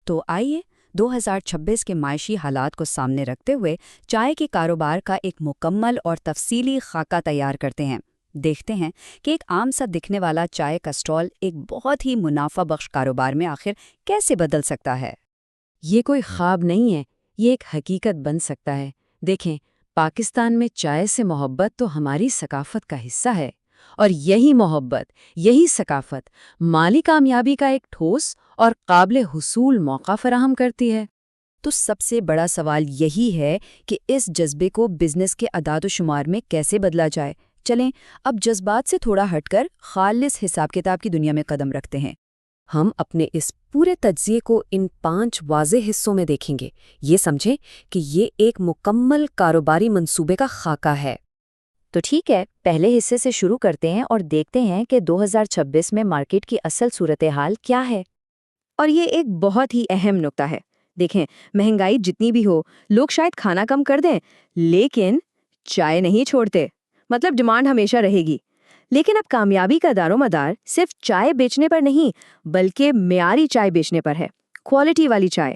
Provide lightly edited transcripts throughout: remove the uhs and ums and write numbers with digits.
تو آئیے 2026 کے معاشی حالات کو سامنے رکھتے ہوئے چائے کے کاروبار کا ایک مکمل اور تفصیلی خاکہ تیار کرتے ہیں۔ دیکھتے ہیں کہ ایک عام سا دکھنے والا چائے کا اسٹال ایک بہت ہی منافع بخش کاروبار میں آخر کیسے بدل سکتا ہے۔ یہ کوئی خواب نہیں ہے، یہ ایک حقیقت بن سکتا ہے۔ دیکھیں، پاکستان میں چائے سے محبت تو ہماری ثقافت کا حصہ ہے، اور یہی محبت، یہی ثقافت مالی کامیابی کا ایک ٹھوس اور قابل حصول موقع فراہم کرتی ہے۔ تو سب سے بڑا سوال یہی ہے کہ اس جذبے کو بزنس کے اعداد و شمار میں کیسے بدلا جائے۔ چلیں اب جذبات سے تھوڑا ہٹ کر خالص حساب کتاب کی دنیا میں قدم رکھتے ہیں۔ ہم اپنے اس پورے تجزیے کو ان 5 واضح حصوں میں دیکھیں گے۔ یہ سمجھیں کہ یہ ایک مکمل کاروباری منصوبے کا خاکہ ہے۔ تو ٹھیک ہے، پہلے حصے سے شروع کرتے ہیں اور دیکھتے ہیں کہ 2026 میں مارکیٹ کی اصل صورتحال کیا ہے۔ اور یہ ایک بہت ہی اہم نکتہ ہے۔ دیکھیں، مہنگائی جتنی بھی ہو، لوگ شاید کھانا کم کر دیں، لیکن چائے نہیں چھوڑتے۔ مطلب ڈیمانڈ ہمیشہ رہے گی۔ لیکن اب کامیابی کا دار و مدار صرف چائے بیچنے پر نہیں، بلکہ معیاری چائے بیچنے پر ہے، کوالٹی والی چائے۔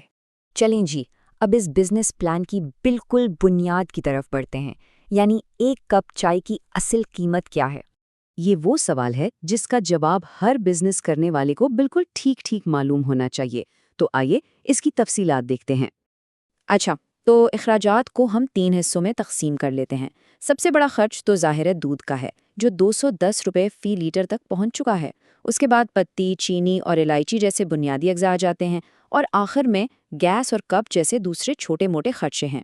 چلیں جی، اب اس بزنس پلان کی بالکل بنیاد کی طرف بڑھتے ہیں، یعنی ایک کپ چائے کی اصل قیمت کیا ہے؟ یہ وہ سوال ہے جس کا جواب ہر بزنس کرنے والے کو بالکل ٹھیک معلوم ہونا چاہیے۔ تو آئیے اس کی تفصیلات دیکھتے ہیں۔ اچھا، تو اخراجات کو ہم 3 حصوں میں تقسیم کر لیتے ہیں۔ سب سے بڑا خرچ تو ظاہر ہے دودھ کا ہے، جو 210 روپے فی لیٹر تک پہنچ چکا ہے۔ اس کے بعد پتی، چینی اور الائچی جیسے بنیادی اجزاء آ جاتے ہیں، اور آخر میں گیس اور کپ جیسے دوسرے چھوٹے موٹے خرچے ہیں۔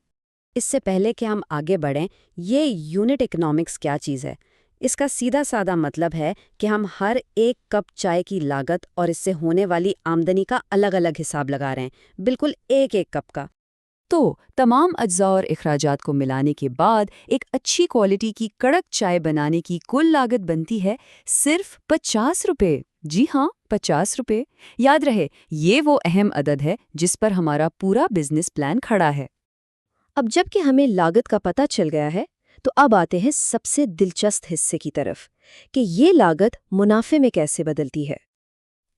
اس سے پہلے کہ ہم آگے بڑھیں، یہ یونٹ اکنامکس کیا چیز ہے؟ اس کا سیدھا سادہ مطلب ہے کہ ہم ہر ایک کپ چائے کی لاگت اور اس سے ہونے والی آمدنی کا الگ الگ حساب لگا رہے ہیں، بالکل ایک ایک کپ کا۔ تو تمام اجزاء اور اخراجات کو ملانے کے بعد ایک اچھی کوالٹی کی کڑک چائے بنانے کی کل لاگت بنتی ہے صرف 50 روپے۔ جی ہاں، 50 روپے۔ یاد رہے، یہ وہ اہم عدد ہے جس پر ہمارا پورا بزنس پلان کھڑا ہے۔ اب جب کہ ہمیں لاگت کا پتہ چل گیا ہے، تو اب آتے ہیں سب سے دلچسپ حصے کی طرف کہ یہ لاگت منافع میں کیسے بدلتی ہے۔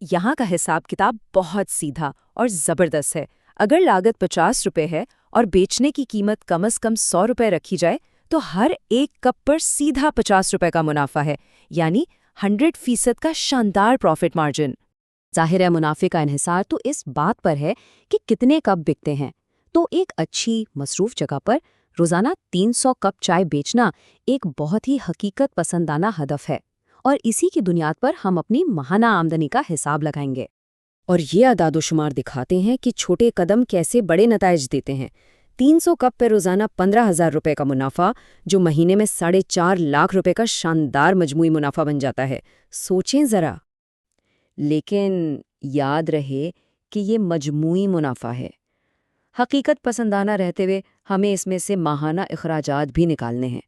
یہاں کا حساب کتاب بہت سیدھا اور زبردست ہے۔ اگر لاگت 50 روپے ہے اور بیچنے کی قیمت کم از کم 100 روپے رکھی جائے تو ہر ایک کپ پر سیدھا 50 روپے کا منافع ہے، یعنی 100% کا شاندار پروفٹ مارجن۔ ظاہر ہے منافع کا انحصار تو اس بات پر ہے کہ کتنے کپ بکتے ہیں۔ تو ایک اچھی مصروف جگہ پر روزانہ 300 کپ چائے بیچنا ایک بہت ہی حقیقت پسندانہ ہدف ہے، اور اسی کی بنیاد پر ہم اپنی ماہانہ آمدنی کا حساب لگائیں گے۔ اور یہ اعداد و شمار دکھاتے ہیں کہ چھوٹے قدم کیسے بڑے نتائج دیتے ہیں۔ 300 کپ پہ روزانہ 15,000 روپے کا منافع، جو مہینے میں 4.5 لاکھ روپے کا شاندار مجموعی منافع بن جاتا ہے۔ سوچیں ذرا۔ لیکن یاد رہے کہ یہ مجموعی منافع ہے۔ حقیقت پسندانہ رہتے ہوئے ہمیں اس میں سے ماہانہ اخراجات بھی نکالنے ہیں،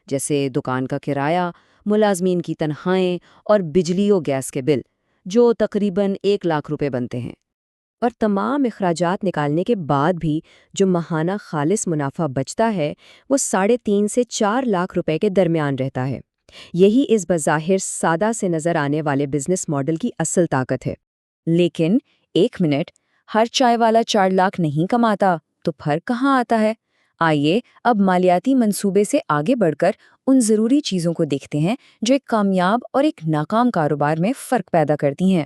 جیسے دکان کا کرایہ، ملازمین کی تنخواہیں اور بجلی و گیس کے بل، جو تقریباً 1 لاکھ روپے بنتے ہیں۔ اور تمام اخراجات نکالنے کے بعد بھی جو ماہانہ خالص منافع بچتا ہے وہ 3.5 سے 4 لاکھ روپے کے درمیان رہتا ہے۔ یہی اس بظاہر سادہ سے نظر آنے والے بزنس ماڈل کی اصل طاقت ہے۔ لیکن ایک منٹ، ہر چائے والا 4 لاکھ نہیں کماتا، تو فرق کہاں آتا ہے؟ آئیے اب مالیاتی منصوبے سے آگے بڑھ کر ان ضروری چیزوں کو دیکھتے ہیں جو ایک کامیاب اور ایک ناکام کاروبار میں فرق پیدا کرتی ہیں۔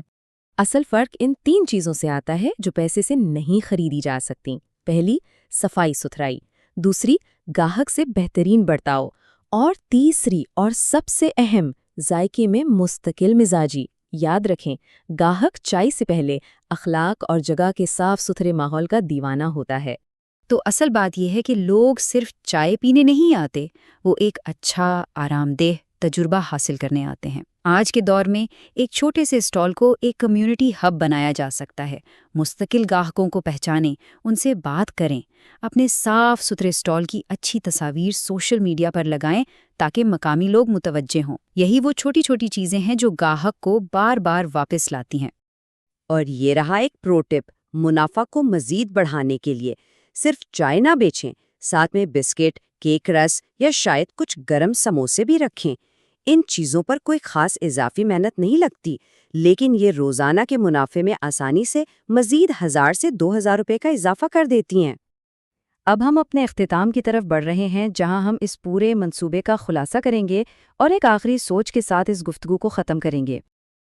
اصل فرق ان 3 چیزوں سے آتا ہے جو پیسے سے نہیں خریدی جا سکتی۔ پہلی، صفائی ستھرائی، دوسری، گاہک سے بہترین برتاؤ، اور تیسری اور سب سے اہم، ذائقے میں مستقل مزاجی۔ یاد رکھیں، گاہک چائے سے پہلے اخلاق اور جگہ کے صاف ستھرے ماحول کا دیوانہ ہوتا ہے۔ تو اصل بات یہ ہے کہ لوگ صرف چائے پینے نہیں آتے، وہ ایک اچھا آرام دہ تجربہ حاصل کرنے آتے ہیں۔ آج کے دور میں ایک چھوٹے سے اسٹال کو ایک کمیونٹی ہب بنایا جا سکتا ہے۔ مستقل گاہکوں کو پہچانیں، ان سے بات کریں، اپنے صاف ستھرے اسٹال کی اچھی تصاویر سوشل میڈیا پر لگائیں تاکہ مقامی لوگ متوجہ ہوں۔ یہی وہ چھوٹی چھوٹی چیزیں ہیں جو گاہک کو بار بار واپس لاتی ہیں۔ اور یہ رہا ایک پرو ٹپ منافع کو مزید بڑھانے کے لیے۔ صرف چائے نہ بیچیں، ساتھ میں بسکٹ، کیک رس یا شاید کچھ گرم سموسے بھی رکھیں۔ ان چیزوں پر کوئی خاص اضافی محنت نہیں لگتی، لیکن یہ روزانہ کے منافع میں آسانی سے مزید 1000 سے 2000 روپے کا اضافہ کر دیتی ہیں۔ اب ہم اپنے اختتام کی طرف بڑھ رہے ہیں، جہاں ہم اس پورے منصوبے کا خلاصہ کریں گے اور ایک آخری سوچ کے ساتھ اس گفتگو کو ختم کریں گے۔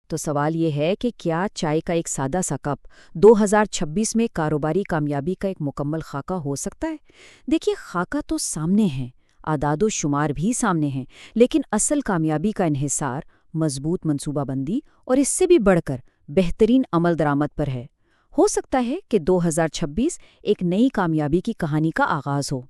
تو سوال یہ ہے کہ کیا چائے کا ایک سادہ سا کپ 2026 میں کاروباری کامیابی کا ایک مکمل خاکہ ہو سکتا ہے؟ دیکھیے، خاکہ تو سامنے ہے، اعداد و شمار بھی سامنے ہیں، لیکن اصل کامیابی کا انحصار مضبوط منصوبہ بندی اور اس سے بھی بڑھ کر بہترین عمل درآمد پر ہے۔ ہو سکتا ہے کہ 2026 ایک نئی کامیابی کی کہانی کا آغاز ہو۔